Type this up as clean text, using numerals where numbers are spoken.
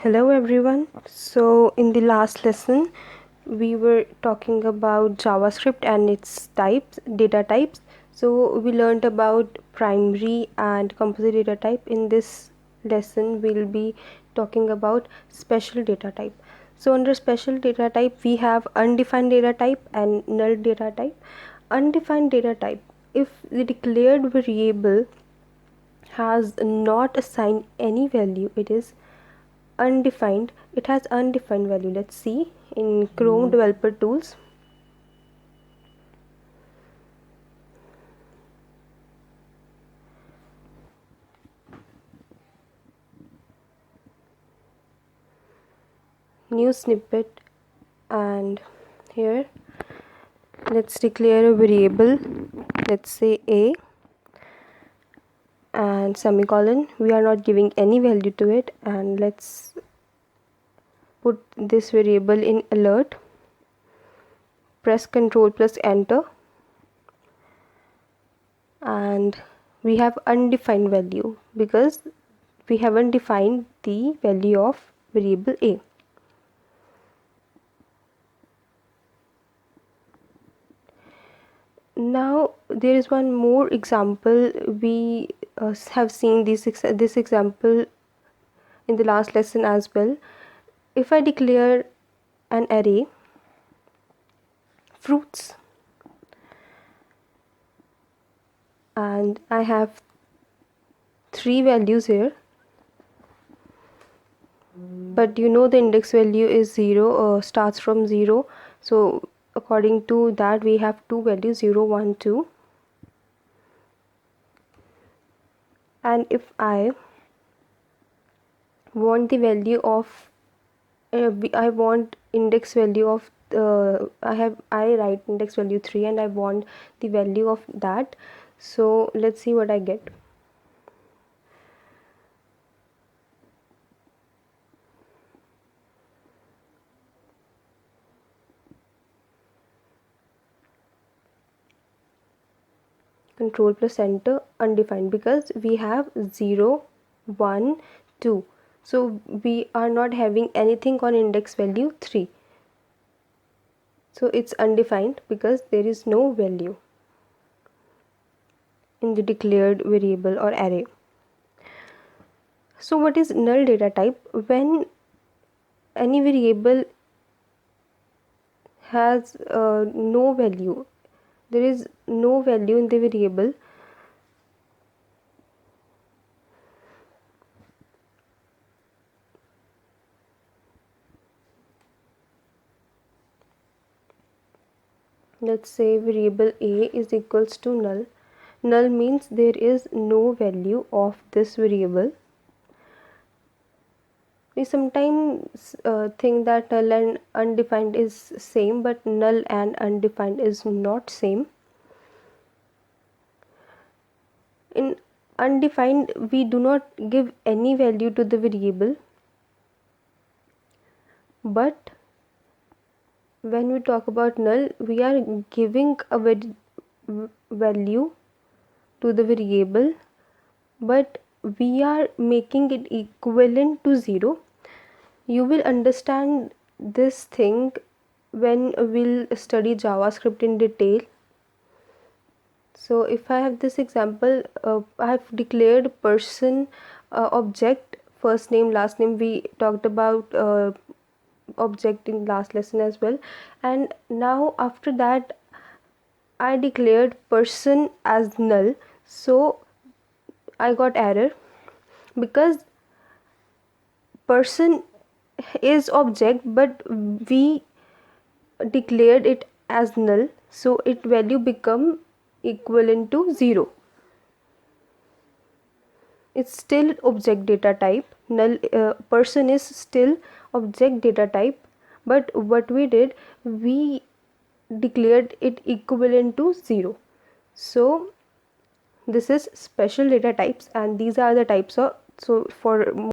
Hello everyone. So in the last lesson we were talking about JavaScript and its types, data types. So we learned about primary and composite data type. In this lesson we'll be talking about special data type. So under special data type we have undefined data type and null data type. Undefined data type, if the declared variable has not assigned any value, it is undefined. It has undefined value. Let's see in Chrome developer tools. New snippet, and here let's declare a variable, let's say a, and semicolon. We are not giving any value to it, and let's put this variable in alert. Press Ctrl plus enter, and we have undefined value because we haven't defined the value of variable a. Now there is one more example. We have seen this example in the last lesson as well. If I declare an array fruits and I have 3 values here, but you know the index value is 0, starts from 0, so according to that we have 2 values, 0, 1, 2. And if I want the value of I want index value of I write index value 3 and I want the value of that. So let's see what I get. Control plus enter, undefined, because we have 0, 1, 2. So we are not having anything on index value 3. So it's undefined because there is no value in the declared variable or array. So what is null data type? When any variable has no value, there is no value in the variable, let's say variable a is equals to null. Null means there is no value of this variable. We sometimes think that null and undefined is same, but null and undefined is not same. In undefined we do not give any value to the variable, but when we talk about null we are giving a value to the variable, but we are making it equivalent to 0. You will understand this thing when we'll study JavaScript in detail. So if I have this example, I have declared person object, first name, last name. We talked about object in last lesson as well, and now after that I declared person as null, so I got error because person is object but we declared it as null, so its value become equivalent to 0. It's still object data type. Null person is still object data type, but what we did, we declared it equivalent to 0. So this is special data types, and these are the types of, so for